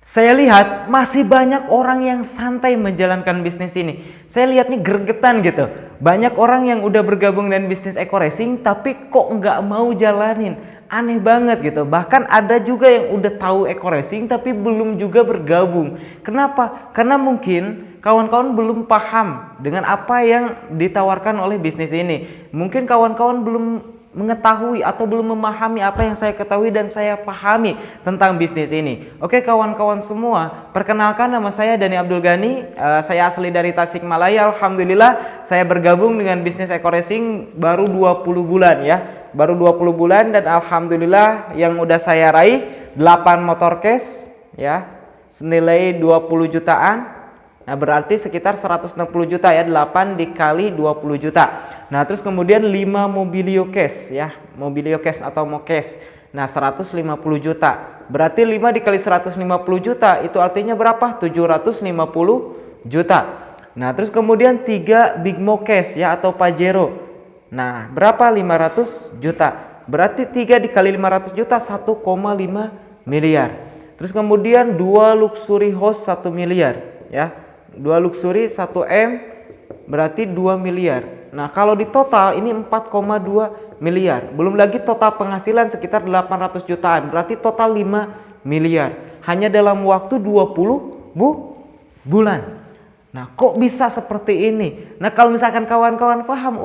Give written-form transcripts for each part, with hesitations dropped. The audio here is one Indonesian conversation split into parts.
Saya lihat masih banyak orang yang santai menjalankan bisnis ini. Saya lihatnya gregetan gitu. Banyak orang yang udah bergabung dengan bisnis eco racing tapi kok nggak mau jalanin. Aneh banget gitu. Bahkan ada juga yang udah tahu eco racing tapi belum juga bergabung. Kenapa? Karena mungkin kawan-kawan belum paham dengan apa yang ditawarkan oleh bisnis ini. Mungkin kawan-kawan belum mengetahui atau belum memahami apa yang saya ketahui dan saya pahami tentang bisnis ini. Oke kawan-kawan semua, perkenalkan nama saya Dani Abdul Ghani. Saya asli dari Tasikmalaya. Alhamdulillah saya bergabung dengan bisnis eco racing baru 20 bulan ya. Baru 20 bulan dan alhamdulillah yang udah saya raih 8 motor case ya, senilai 20 jutaan. Nah berarti sekitar 160 juta ya, 8 dikali 20 juta. Nah terus kemudian 5 mobilio cash ya, mobilio cash atau mocase. Nah 150 juta. Berarti 5 dikali 150 juta itu artinya berapa? 750 juta. Nah terus kemudian 3 big mocase ya atau Pajero. Nah berapa? 500 juta. Berarti 3 dikali 500 juta 1,5 miliar. Terus kemudian 2 luxury house 1 miliar ya. 2 luxury 1 M berarti 2 miliar. Nah kalau di total ini 4,2 miliar. Belum lagi total penghasilan sekitar 800 jutaan. Berarti total 5 miliar. Hanya dalam waktu 20 bulan. Nah kok bisa seperti ini? Nah kalau misalkan kawan-kawan paham,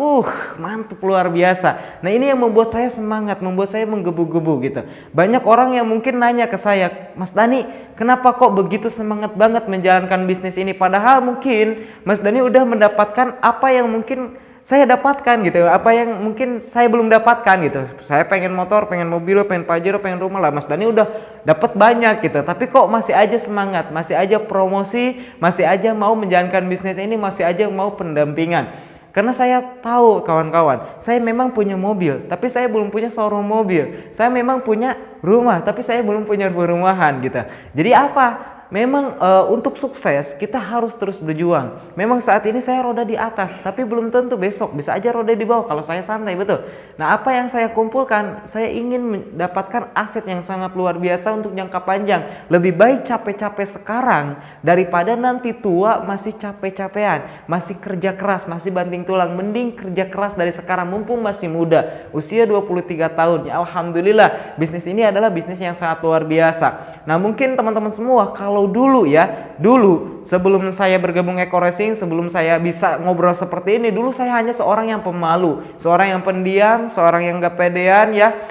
mantap luar biasa. Nah ini yang membuat saya semangat, membuat saya menggebu-gebu gitu. Banyak orang yang mungkin nanya ke saya, Mas Dani, kenapa kok begitu semangat banget menjalankan bisnis ini? Padahal mungkin Mas Dani udah mendapatkan apa yang mungkin saya dapatkan gitu, apa yang mungkin saya belum dapatkan gitu. Saya pengen motor, pengen mobil, pengen Pajero, pengen rumah lah. Mas Dani udah dapat banyak gitu. Tapi kok masih aja semangat, masih aja promosi, masih aja mau menjalankan bisnis ini, masih aja mau pendampingan. Karena saya tahu kawan-kawan, saya memang punya mobil, tapi saya belum punya showroom mobil. Saya memang punya rumah, tapi saya belum punya perumahan gitu. Jadi apa? Memang untuk sukses kita harus terus berjuang. Memang saat ini saya roda di atas, tapi belum tentu besok bisa aja roda di bawah kalau saya santai, betul. Nah apa yang saya kumpulkan, saya ingin mendapatkan aset yang sangat luar biasa untuk jangka panjang. Lebih baik capek-capek sekarang daripada nanti tua masih capek-capean, masih kerja keras, masih banting tulang. Mending kerja keras dari sekarang mumpung masih muda, usia 23 tahun. Ya alhamdulillah bisnis ini adalah bisnis yang sangat luar biasa. Nah mungkin teman-teman semua kalau dulu sebelum saya bergabung eco racing, sebelum saya bisa ngobrol seperti ini, dulu saya hanya seorang yang pemalu, seorang yang pendiam, seorang yang gak pedean ya,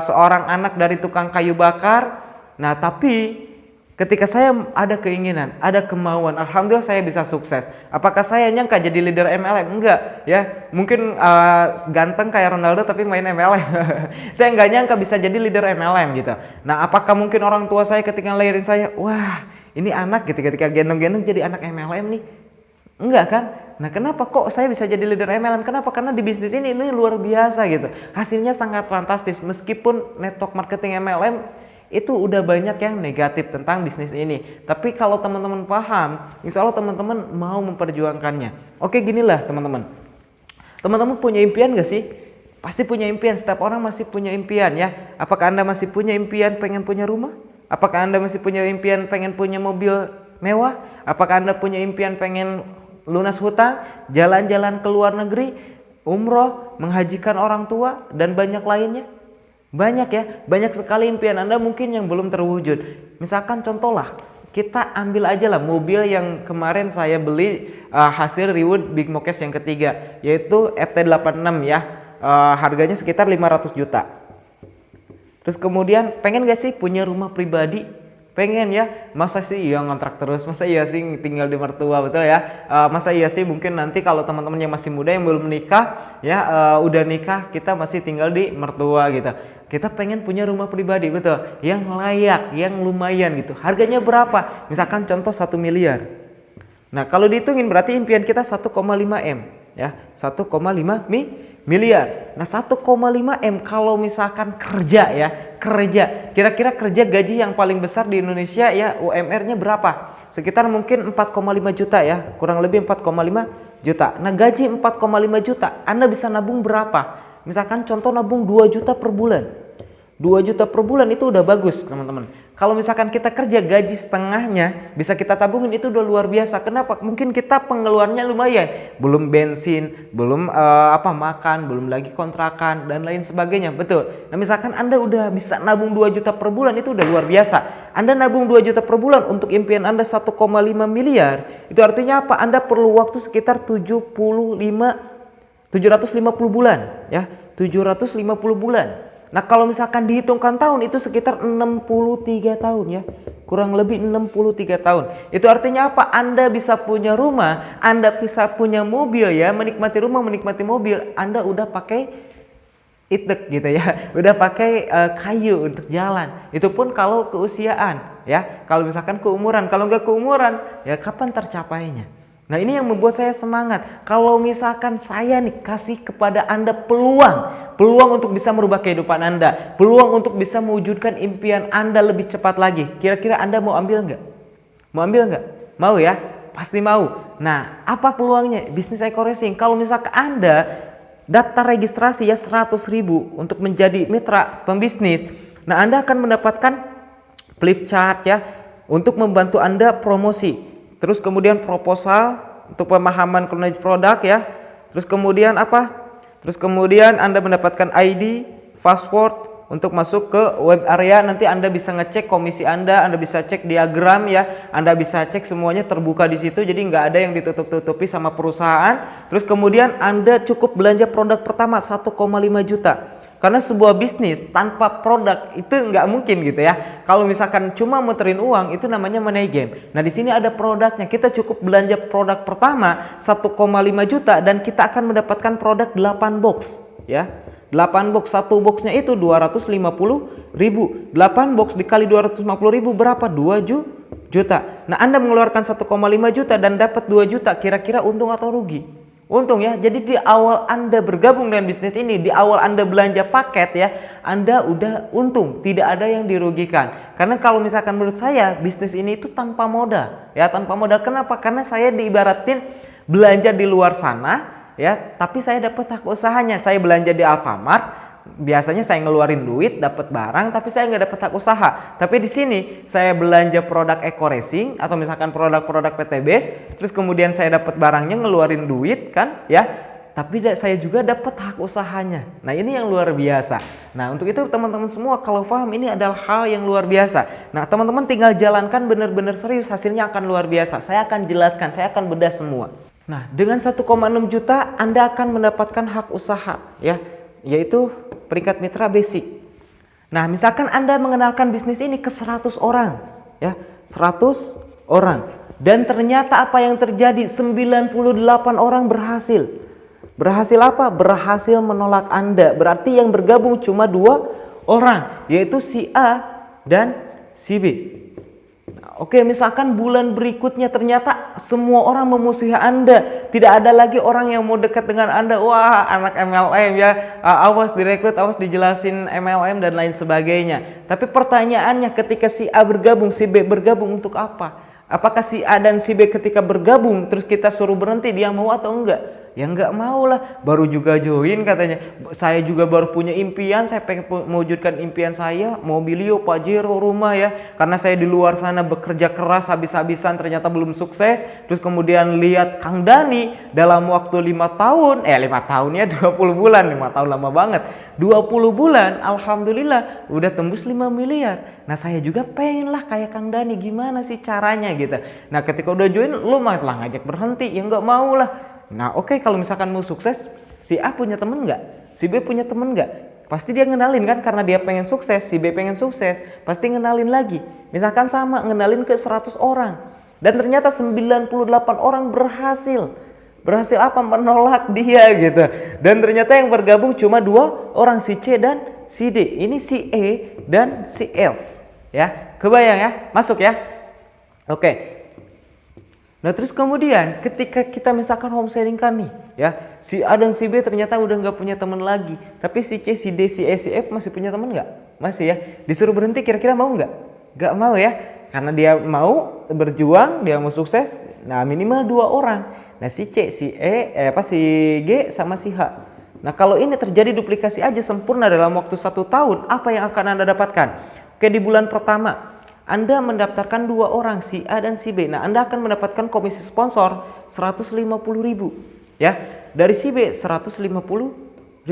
seorang anak dari tukang kayu bakar. Nah tapi ketika saya ada keinginan, ada kemauan, alhamdulillah saya bisa sukses. Apakah saya nyangka jadi leader MLM? Enggak ya, mungkin ganteng kayak Ronaldo tapi main MLM. Saya nggak nyangka bisa jadi leader MLM gitu. Nah apakah mungkin orang tua saya ketika ngelahirin saya, wah ini anak gitu, ketika gendong-gendong jadi anak MLM nih? Enggak kan? Nah kenapa kok saya bisa jadi leader MLM? Kenapa? Karena di bisnis ini luar biasa gitu. Hasilnya sangat fantastis. Meskipun network marketing MLM itu udah banyak yang negatif tentang bisnis ini. Tapi kalau teman-teman paham, insya Allah teman-teman mau memperjuangkannya. Oke ginilah teman-teman. Teman-teman punya impian gak sih? Pasti punya impian, setiap orang masih punya impian ya. Apakah Anda masih punya impian pengen punya rumah? Apakah Anda masih punya impian pengen punya mobil mewah? Apakah Anda punya impian pengen lunas hutang, jalan-jalan ke luar negeri, umroh, menghajikan orang tua, dan banyak lainnya? Banyak ya, banyak sekali impian Anda mungkin yang belum terwujud. Misalkan contohlah, kita ambil aja lah mobil yang kemarin saya beli hasil reward Big Mocase yang ketiga, yaitu FT86 ya, harganya sekitar 500 juta. Terus kemudian pengen gak sih punya rumah pribadi? Pengen ya, masa sih iya ngontrak terus, masa iya sih tinggal di mertua, betul ya. Masa iya sih mungkin nanti kalau teman-teman yang masih muda yang belum nikah ya, udah nikah kita masih tinggal di mertua gitu. Kita pengen punya rumah pribadi, betul, yang layak, yang lumayan gitu. Harganya berapa? Misalkan contoh 1 miliar. Nah kalau dihitungin berarti impian kita 1,5 M ya, 1,5 miliar. Nah 1,5 M kalau misalkan kerja ya, kira-kira kerja gaji yang paling besar di Indonesia ya, UMR-nya berapa? Sekitar mungkin 4,5 juta ya, kurang lebih 4,5 juta. Nah gaji 4,5 juta, Anda bisa nabung berapa? Misalkan contoh nabung 2 juta per bulan. 2 juta per bulan itu udah bagus teman-teman. Kalau misalkan kita kerja gaji setengahnya bisa kita tabungin, itu udah luar biasa. Kenapa? Mungkin kita pengeluarannya lumayan, belum bensin, belum makan, belum lagi kontrakan dan lain sebagainya. Betul. Nah, misalkan Anda udah bisa nabung 2 juta per bulan, itu udah luar biasa. Anda nabung 2 juta per bulan untuk impian Anda 1,5 miliar. Itu artinya apa? Anda perlu waktu sekitar 750 bulan, ya. 750 bulan. Nah, kalau misalkan dihitungkan tahun itu sekitar 63 tahun, ya. Kurang lebih 63 tahun. Itu artinya apa? Anda bisa punya rumah, Anda bisa punya mobil, ya, menikmati rumah, menikmati mobil. Anda udah pakai itek gitu, ya. Udah pakai kayu untuk jalan. Itu pun kalau keusiaan, ya. Kalau misalkan keumuran, kalau nggak keumuran, ya kapan tercapainya? Nah, ini yang membuat saya semangat. Kalau misalkan saya nih kasih kepada Anda peluang untuk bisa merubah kehidupan Anda, peluang untuk bisa mewujudkan impian Anda lebih cepat lagi. Kira-kira Anda mau ambil nggak? Mau ambil nggak? Mau, ya? Pasti mau. Nah, apa peluangnya? Bisnis EcoRacing. Kalau misalkan Anda daftar registrasi, ya, 100.000 untuk menjadi mitra pembisnis. Nah, Anda akan mendapatkan flip chart, ya, untuk membantu Anda promosi. Terus kemudian proposal untuk pemahaman knowledge produk, ya. Terus kemudian apa? Terus kemudian Anda mendapatkan ID, password untuk masuk ke web area. Nanti Anda bisa ngecek komisi Anda bisa cek diagram, ya. Anda bisa cek semuanya terbuka di situ. Jadi nggak ada yang ditutup-tutupi sama perusahaan. Terus kemudian Anda cukup belanja produk pertama 1,5 juta. Karena sebuah bisnis tanpa produk itu nggak mungkin gitu, ya. Kalau misalkan cuma muterin uang itu namanya money game. Nah, di sini ada produknya. Kita cukup belanja produk pertama 1,5 juta dan kita akan mendapatkan produk 8 box, ya. 8 box, satu boxnya itu 250.000. 8 box dikali 250.000 berapa? 2 juta. Nah, Anda mengeluarkan 1,5 juta dan dapat 2 juta. Kira-kira untung atau rugi? Untung, ya. Jadi di awal Anda bergabung dengan bisnis ini, di awal Anda belanja paket, ya, Anda udah untung, tidak ada yang dirugikan. Karena kalau misalkan menurut saya bisnis ini itu tanpa modal, ya, tanpa modal. Kenapa? Karena saya diibaratin belanja di luar sana, ya, tapi saya dapat hak usahanya. Saya belanja di Alfamart, biasanya saya ngeluarin duit dapat barang, tapi saya nggak dapat hak usaha. Tapi di sini saya belanja produk EcoRacing atau misalkan produk-produk PTBS, terus kemudian saya dapat barangnya, ngeluarin duit kan, ya, tapi saya juga dapat hak usahanya. Nah, ini yang luar biasa. Nah, untuk itu teman-teman semua kalau paham ini adalah hal yang luar biasa. Nah, teman-teman tinggal jalankan benar-benar serius, hasilnya akan luar biasa. Saya akan jelaskan, saya akan bedah semua. Nah, dengan 1,6 juta Anda akan mendapatkan hak usaha, ya, yaitu peringkat mitra basic. Nah, misalkan Anda mengenalkan bisnis ini ke 100 orang, ya, 100 orang. Dan ternyata apa yang terjadi? 98 orang berhasil. Berhasil apa? Berhasil menolak Anda. Berarti yang bergabung cuma 2 orang, yaitu si A dan si B. Oke, misalkan bulan berikutnya ternyata semua orang memusuhi Anda. Tidak ada lagi orang yang mau dekat dengan Anda. Wah, anak MLM, ya. Awas direkrut, awas dijelasin MLM dan lain sebagainya. Tapi pertanyaannya, ketika si A bergabung, si B bergabung untuk apa? Apakah si A dan si B ketika bergabung terus kita suruh berhenti, dia mau atau enggak? Ya enggak mau lah, baru juga join katanya. Saya juga baru punya impian, saya pengen mewujudkan impian saya, mobilio, Pajero, rumah, ya. Karena saya di luar sana bekerja keras habis-habisan ternyata belum sukses. Terus kemudian lihat Kang Dani dalam waktu 5 tahun, 5 tahunnya 20 bulan, 5 tahun lama banget. 20 bulan, alhamdulillah udah tembus 5 miliar. Nah, saya juga pengen lah kayak Kang Dani, gimana sih caranya gitu. Nah, ketika udah join, lu masalah ngajak berhenti, ya enggak mau lah. Nah, oke, kalau misalkan mau sukses, si A punya temen nggak? Si B punya temen nggak? Pasti dia ngenalin kan, karena dia pengen sukses, si B pengen sukses, pasti ngenalin lagi. Misalkan sama, ngenalin ke 100 orang. Dan ternyata 98 orang berhasil. Berhasil apa? Menolak dia gitu. Dan ternyata yang bergabung cuma 2 orang, si C dan si D. Ini si E dan si F. Ya, kebayang ya? Masuk ya? Oke. Nah, terus kemudian ketika kita misalkan homesharing kan nih, ya, si A dan si B ternyata udah nggak punya teman lagi, tapi si C, si D, si E, si F masih punya teman nggak? Masih, ya. Disuruh berhenti kira-kira mau nggak? Nggak mau, ya, karena dia mau berjuang, dia mau sukses. Nah, minimal 2 orang. Nah, si C, si E, si G sama si H. Nah, kalau ini terjadi duplikasi aja sempurna dalam waktu 1 tahun, apa yang akan Anda dapatkan? Oke, di bulan pertama Anda mendaftarkan 2 orang, si A dan si B. Nah, Anda akan mendapatkan komisi sponsor 150.000 ya. Dari si B 150.000.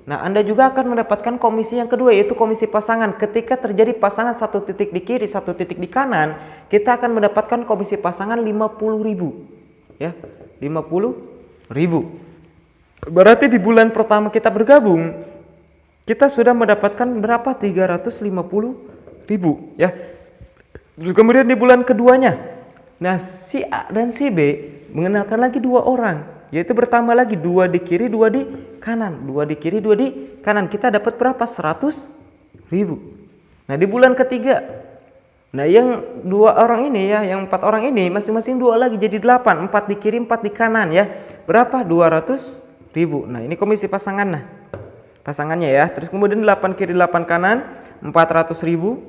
Nah, Anda juga akan mendapatkan komisi yang kedua, yaitu komisi pasangan. Ketika terjadi pasangan satu titik di kiri, satu titik di kanan, kita akan mendapatkan komisi pasangan 50.000 ya, 50.000. Berarti di bulan pertama kita bergabung, kita sudah mendapatkan berapa? 350.000 ya. Terus kemudian di bulan keduanya, nah si A dan si B mengenalkan lagi 2 orang, yaitu bertambah lagi 2 di kiri, 2 di kanan, 2 di kiri, 2 di kanan. Kita dapat berapa? 100.000. Nah, di bulan ketiga, nah yang 2 orang ini ya, yang 4 orang ini masing-masing 2 lagi jadi 8, 4 di kiri, 4 di kanan ya. Berapa? 200.000. Nah, ini komisi pasangan. Nah, pasangannya ya. Terus kemudian 8 kiri, 8 kanan, 400.000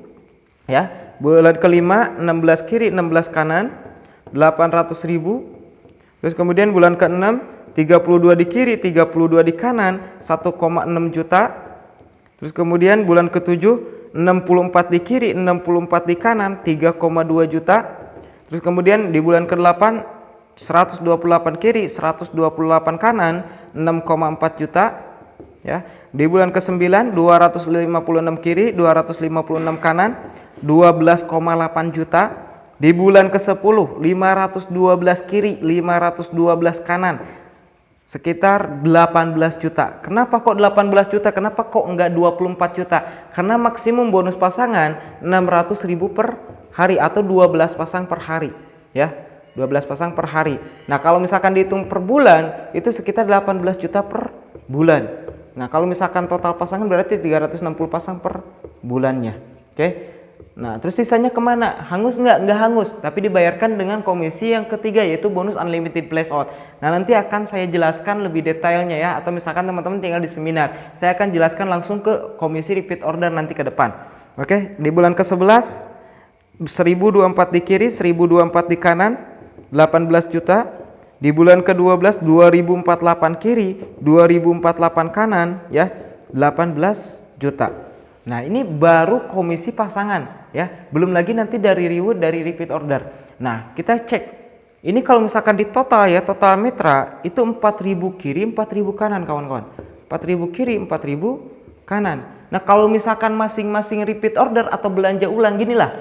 ya. Bulan kelima 16 kiri, 16 kanan, 800.000. Terus kemudian bulan ke-6 32 di kiri, 32 di kanan, 1,6 juta. Terus kemudian bulan ke-7 64 di kiri, 64 di kanan, 3,2 juta. Terus kemudian di bulan ke-8 128 kiri, 128 kanan, 6,4 juta ya. Di bulan ke-9 256 kiri, 256 kanan, 12,8 juta. Di bulan ke-10 512 kiri, 512 kanan, sekitar 18 juta. Kenapa kok 18 juta? Kenapa kok enggak 24 juta? Karena maksimum bonus pasangan 600.000 per hari atau 12 pasang per hari ya. 12 pasang per hari. Nah, kalau misalkan dihitung per bulan itu sekitar 18 juta per bulan. Nah, kalau misalkan total pasangan berarti 360 pasang per bulannya. Oke. Nah, terus sisanya kemana? Hangus nggak? Nggak hangus, tapi dibayarkan dengan komisi yang ketiga, yaitu bonus unlimited place out. Nah, nanti akan saya jelaskan lebih detailnya ya, atau misalkan teman-teman tinggal di seminar, saya akan jelaskan langsung ke komisi repeat order nanti ke depan. Oke, di bulan ke-11 1024 di kiri, 1024 di kanan, 18 juta. Di bulan ke-12 2048 kiri, 2048 kanan ya, 18 juta. Nah, ini baru komisi pasangan ya. Belum lagi nanti dari reward dari repeat order. Nah, kita cek. Ini kalau misalkan di total ya, total mitra itu 4.000 kiri, 4.000 kanan kawan-kawan. 4.000 kiri, 4.000 kanan. Nah, kalau misalkan masing-masing repeat order atau belanja ulang ginilah.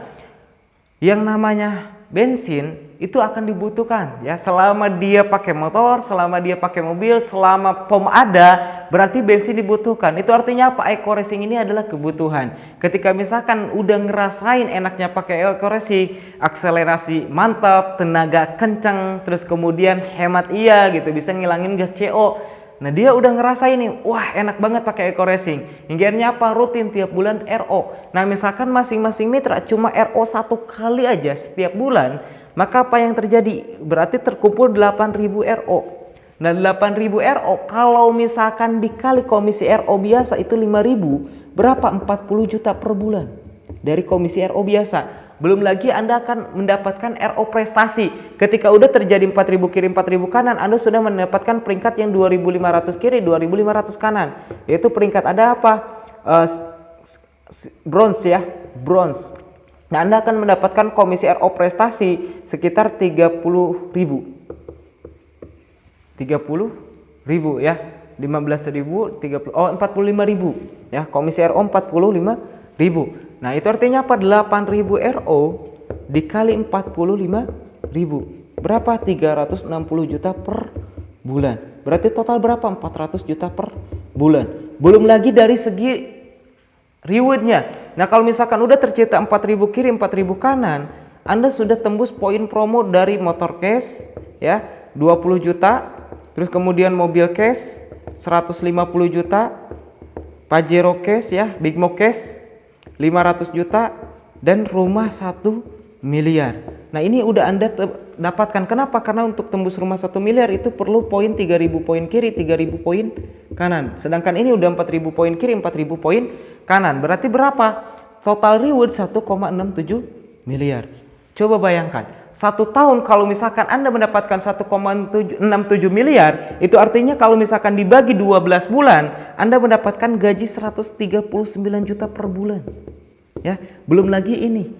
Yang namanya bensin itu akan dibutuhkan ya, selama dia pakai motor, selama dia pakai mobil, selama pom ada, berarti bensin dibutuhkan. Itu artinya apa? Eco Racing ini adalah kebutuhan. Ketika misalkan udah ngerasain enaknya pakai Eco Racing, akselerasi mantap, tenaga kencang, terus kemudian hemat iya gitu, bisa ngilangin gas CO. Nah, dia udah ngerasain nih, wah enak banget pakai Eco Racing. Hingga apa? Rutin tiap bulan RO. Nah, misalkan masing-masing mitra cuma RO 1 kali aja setiap bulan, maka apa yang terjadi? Berarti terkumpul 8.000 RO. Nah, 8.000 RO kalau misalkan dikali komisi RO biasa itu 5.000, berapa? 40 juta per bulan dari komisi RO biasa. Belum lagi Anda akan mendapatkan RO prestasi. Ketika udah terjadi 4.000 kiri 4.000 kanan, Anda sudah mendapatkan peringkat yang 2.500 kiri 2.500 kanan. Yaitu peringkat ada apa? Bronze ya, bronze. Nah, Anda akan mendapatkan komisi RO prestasi sekitar 30.000. 30.000 ya. 15.000, 45.000 ya. Komisi RO 45.000. Nah, itu artinya apa? 8.000 RO dikali 45.000. Berapa? 360 juta per bulan. Berarti total berapa? 400 juta per bulan. Belum lagi dari segi rewardnya. Nah, kalau misalkan udah tercipta 4.000 kiri 4.000 kanan, Anda sudah tembus poin promo dari motor cash ya, 20 juta. Terus kemudian mobil cash 150 juta, Pajero cash ya, Big Mo cash 500 juta, dan rumah 1 miliar. Nah, ini udah Anda dapatkan. Kenapa? Karena untuk tembus rumah 1 miliar itu perlu poin 3.000 poin kiri, 3.000 poin kanan. Sedangkan ini udah 4.000 poin kiri, 4.000 poin kanan. Berarti berapa? Total reward 1,67 miliar. Coba bayangkan, 1 tahun kalau misalkan Anda mendapatkan 1,67 miliar, itu artinya kalau misalkan dibagi 12 bulan, Anda mendapatkan gaji 139 juta per bulan. Ya, belum lagi ini.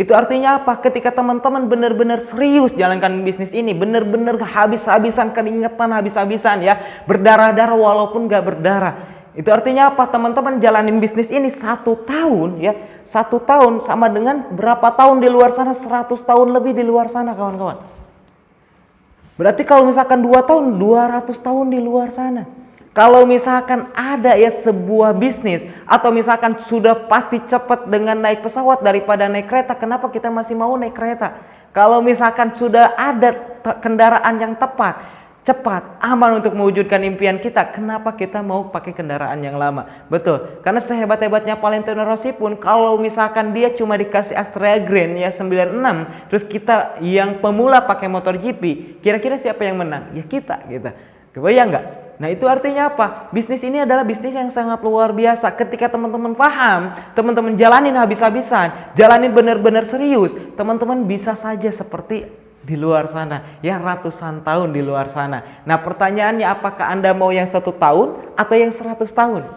Itu artinya apa? Ketika teman-teman benar-benar serius jalankan bisnis ini, benar-benar habis-habisan keringetan, habis-habisan ya, berdarah-darah walaupun gak berdarah. Itu artinya apa? Teman-teman jalanin bisnis ini 1 tahun ya, 1 tahun sama dengan berapa tahun di luar sana? 100 tahun lebih di luar sana kawan-kawan. Berarti kalau misalkan 2 tahun, 200 tahun di luar sana. Kalau misalkan ada ya sebuah bisnis atau misalkan sudah pasti cepat dengan naik pesawat daripada naik kereta, kenapa kita masih mau naik kereta? Kalau misalkan sudah ada kendaraan yang tepat, cepat, aman untuk mewujudkan impian kita, kenapa kita mau pakai kendaraan yang lama? Betul, karena sehebat-hebatnya Valentino Rossi pun kalau misalkan dia cuma dikasih Astrea Grand ya 96, terus kita yang pemula pakai motor GP, kira-kira siapa yang menang? Ya kita. Kebayang nggak? Nah itu artinya apa? Bisnis ini adalah bisnis yang sangat luar biasa. Ketika teman-teman paham, teman-teman jalanin habis-habisan, jalanin benar-benar serius, teman-teman bisa saja seperti di luar sana, ya ratusan tahun di luar sana. Nah pertanyaannya, apakah Anda mau yang 1 tahun atau yang 100 tahun?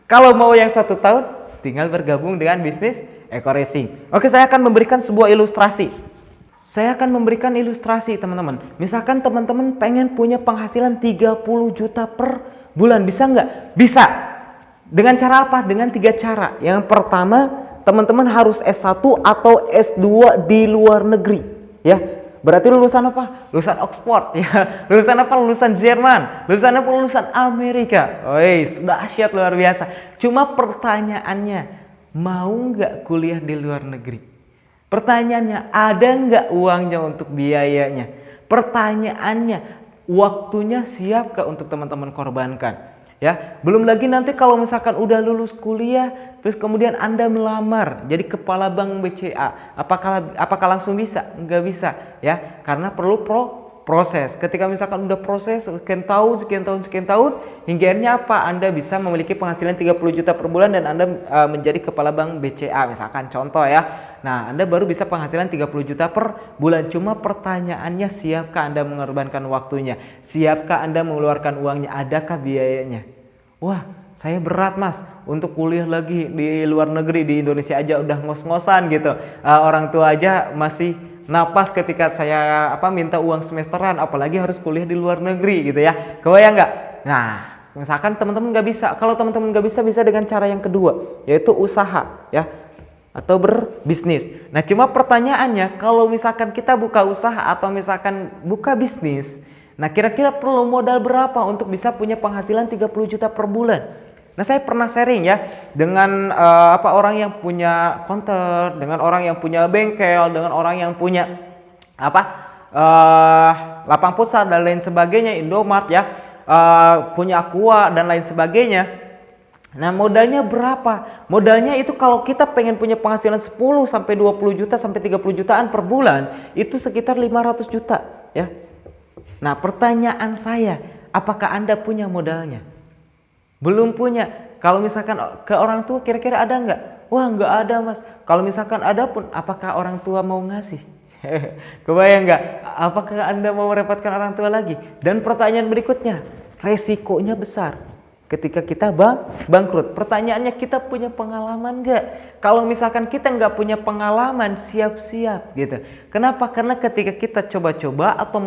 Kalau mau yang 1 tahun, tinggal bergabung dengan bisnis Eko Racing. Oke, saya akan memberikan sebuah ilustrasi. Saya akan memberikan ilustrasi teman-teman. Misalkan teman-teman pengen punya penghasilan 30 juta per bulan, bisa nggak? Bisa. Dengan cara apa? Dengan 3 cara. Yang pertama, teman-teman harus S1 atau S2 di luar negeri. Ya, berarti lulusan apa? Lulusan Oxford. Ya, lulusan apa? Lulusan Jerman. Lulusan apa? Lulusan Amerika. Woi, sudah dahsyat luar biasa. Cuma pertanyaannya, mau nggak kuliah di luar negeri? Pertanyaannya, ada nggak uangnya untuk biayanya? Pertanyaannya, waktunya siapkah untuk teman-teman korbankan? Ya, belum lagi nanti kalau misalkan udah lulus kuliah, terus kemudian Anda melamar jadi kepala bank BCA, apakah langsung bisa? Nggak bisa, ya, karena perlu proses. Ketika misalkan udah proses sekian tahun, hingga akhirnya apa? Anda bisa memiliki penghasilan 30 juta per bulan dan Anda menjadi kepala bank BCA misalkan, contoh ya. Nah, Anda baru bisa penghasilan 30 juta per bulan. Cuma pertanyaannya, siapkah Anda mengorbankan waktunya? Siapkah Anda mengeluarkan uangnya? Adakah biayanya? Wah, saya berat mas untuk kuliah lagi di luar negeri, di Indonesia aja udah ngos-ngosan gitu. Orang tua aja masih napas ketika saya minta uang semesteran, apalagi harus kuliah di luar negeri gitu ya. Kebayang nggak? Nah, misalkan teman-teman nggak bisa. Kalau teman-teman nggak bisa, bisa dengan cara yang kedua, yaitu usaha ya, atau berbisnis. Nah, cuma pertanyaannya, kalau misalkan kita buka usaha atau misalkan buka bisnis, nah kira-kira perlu modal berapa untuk bisa punya penghasilan 30 juta per bulan? Nah, saya pernah sharing ya dengan orang yang punya counter, dengan orang yang punya bengkel, dengan orang yang punya lapang pusat dan lain sebagainya, Indomart ya, punya Aqua dan lain sebagainya. Nah, modalnya berapa? Modalnya itu kalau kita pengen punya penghasilan 10 sampai 20 juta sampai 30 jutaan per bulan, itu sekitar 500 juta ya. Nah, pertanyaan saya, apakah Anda punya modalnya? Belum punya. Kalau misalkan ke orang tua, kira-kira ada nggak? Wah, nggak ada mas. Kalau misalkan ada pun, apakah orang tua mau ngasih? Kebayang nggak? Apakah Anda mau merepotkan orang tua lagi? Dan pertanyaan berikutnya, resikonya besar ketika kita bangkrut. Pertanyaannya, kita punya pengalaman nggak? Kalau misalkan kita nggak punya pengalaman, siap-siap gitu. Kenapa? Karena ketika kita coba-coba atau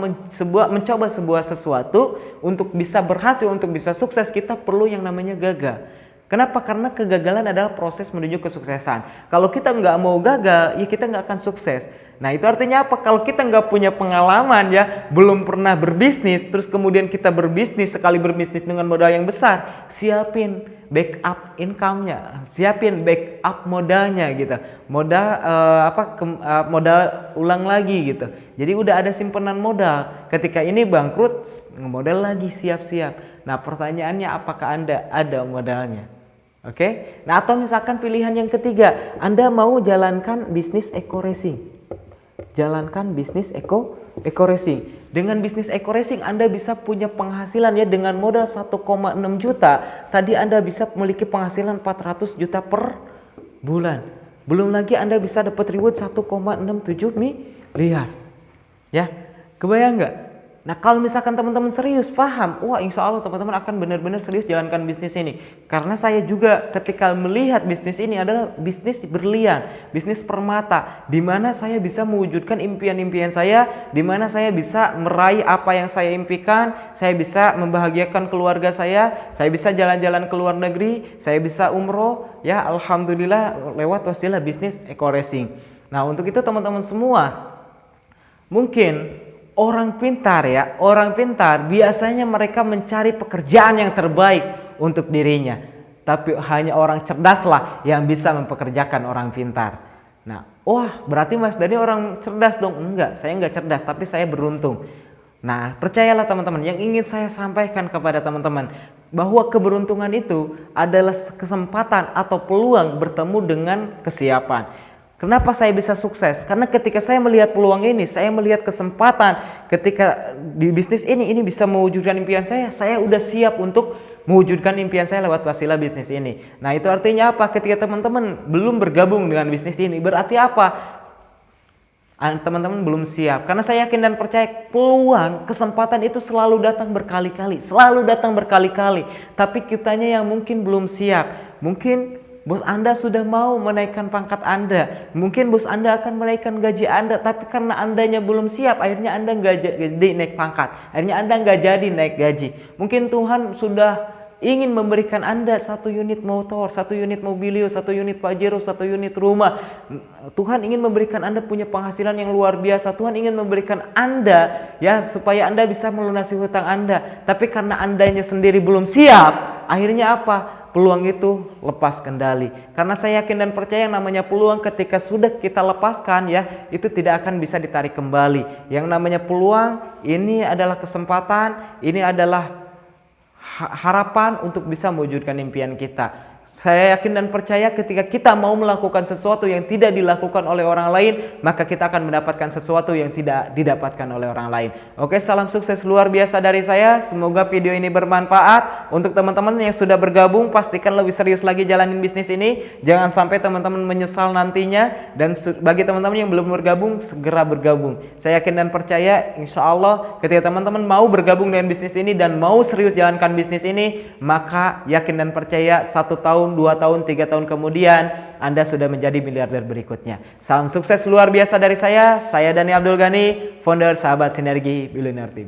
mencoba sebuah sesuatu untuk bisa berhasil, untuk bisa sukses, kita perlu yang namanya gagal. Kenapa? Karena kegagalan adalah proses menuju kesuksesan. Kalau kita nggak mau gagal, ya kita nggak akan sukses. Nah, itu artinya apa? Kalau kita nggak punya pengalaman ya, belum pernah berbisnis, terus kemudian kita berbisnis, sekali berbisnis dengan modal yang besar, siapin backup income-nya, siapin backup modalnya gitu. Modal ulang lagi gitu. Jadi udah ada simpanan modal. Ketika ini bangkrut, modal lagi, siap-siap. Nah, pertanyaannya, apakah Anda ada modalnya? Oke? Nah, atau misalkan pilihan yang ketiga, Anda mau jalankan bisnis Eko Racing. Jalankan bisnis Eko Racing. Dengan bisnis Eko Racing Anda bisa punya penghasilan ya, dengan modal 1,6 juta. Tadi Anda bisa memiliki penghasilan 400 juta per bulan. Belum lagi Anda bisa dapat reward 1,67 miliar. Ya, kebayang nggak? Nah, kalau misalkan teman-teman serius, paham, wah insya Allah teman-teman akan benar-benar serius jalankan bisnis ini. Karena saya juga ketika melihat bisnis ini adalah bisnis berlian, bisnis permata, di mana saya bisa mewujudkan impian-impian saya, di mana saya bisa meraih apa yang saya impikan, saya bisa membahagiakan keluarga saya bisa jalan-jalan ke luar negeri, saya bisa umroh, ya alhamdulillah lewat wasilah bisnis Eko Racing. Nah, untuk itu teman-teman semua, mungkin orang pintar biasanya mereka mencari pekerjaan yang terbaik untuk dirinya. Tapi hanya orang cerdaslah yang bisa mempekerjakan orang pintar. Nah, wah berarti Mas Dani orang cerdas dong. Enggak, saya enggak cerdas, tapi saya beruntung. Nah, percayalah teman-teman, yang ingin saya sampaikan kepada teman-teman, bahwa keberuntungan itu adalah kesempatan atau peluang bertemu dengan kesiapan. Kenapa saya bisa sukses? Karena ketika saya melihat peluang ini, saya melihat kesempatan ketika di bisnis ini bisa mewujudkan impian saya udah siap untuk mewujudkan impian saya lewat wasilah bisnis ini. Nah, itu artinya apa? Ketika teman-teman belum bergabung dengan bisnis ini, berarti apa? Teman-teman belum siap. Karena saya yakin dan percaya peluang, kesempatan itu selalu datang berkali-kali, tapi kitanya yang mungkin belum siap. Mungkin bos Anda sudah mau menaikkan pangkat Anda, mungkin bos Anda akan menaikkan gaji Anda, tapi karena Andanya belum siap, akhirnya Anda nggak jadi naik pangkat, akhirnya Anda nggak jadi naik gaji. Mungkin Tuhan sudah ingin memberikan Anda 1 unit motor, 1 unit mobilio, 1 unit Pajero, 1 unit rumah. Tuhan ingin memberikan Anda punya penghasilan yang luar biasa. Tuhan ingin memberikan Anda ya supaya Anda bisa melunasi hutang Anda. Tapi karena Andanya sendiri belum siap, akhirnya apa? Peluang itu lepas kendali. Karena saya yakin dan percaya yang namanya peluang ketika sudah kita lepaskan ya, itu tidak akan bisa ditarik kembali. Yang namanya peluang ini adalah kesempatan, ini adalah harapan untuk bisa mewujudkan impian kita. Saya yakin dan percaya ketika kita mau melakukan sesuatu yang tidak dilakukan oleh orang lain, maka kita akan mendapatkan sesuatu yang tidak didapatkan oleh orang lain. Oke, salam sukses luar biasa dari saya. Semoga video ini bermanfaat. Untuk teman-teman yang sudah bergabung, pastikan lebih serius lagi jalanin bisnis ini. Jangan sampai teman-teman menyesal nantinya. Dan bagi teman-teman yang belum bergabung, segera bergabung. Saya yakin dan percaya insya Allah ketika teman-teman mau bergabung dengan bisnis ini dan mau serius jalankan bisnis ini, maka yakin dan percaya 1 tahun, 2 tahun, 3 tahun kemudian Anda sudah menjadi miliarder berikutnya. Salam sukses luar biasa dari saya Dani Abdul Ghani, founder Sahabat Sinergi Billionaire TV.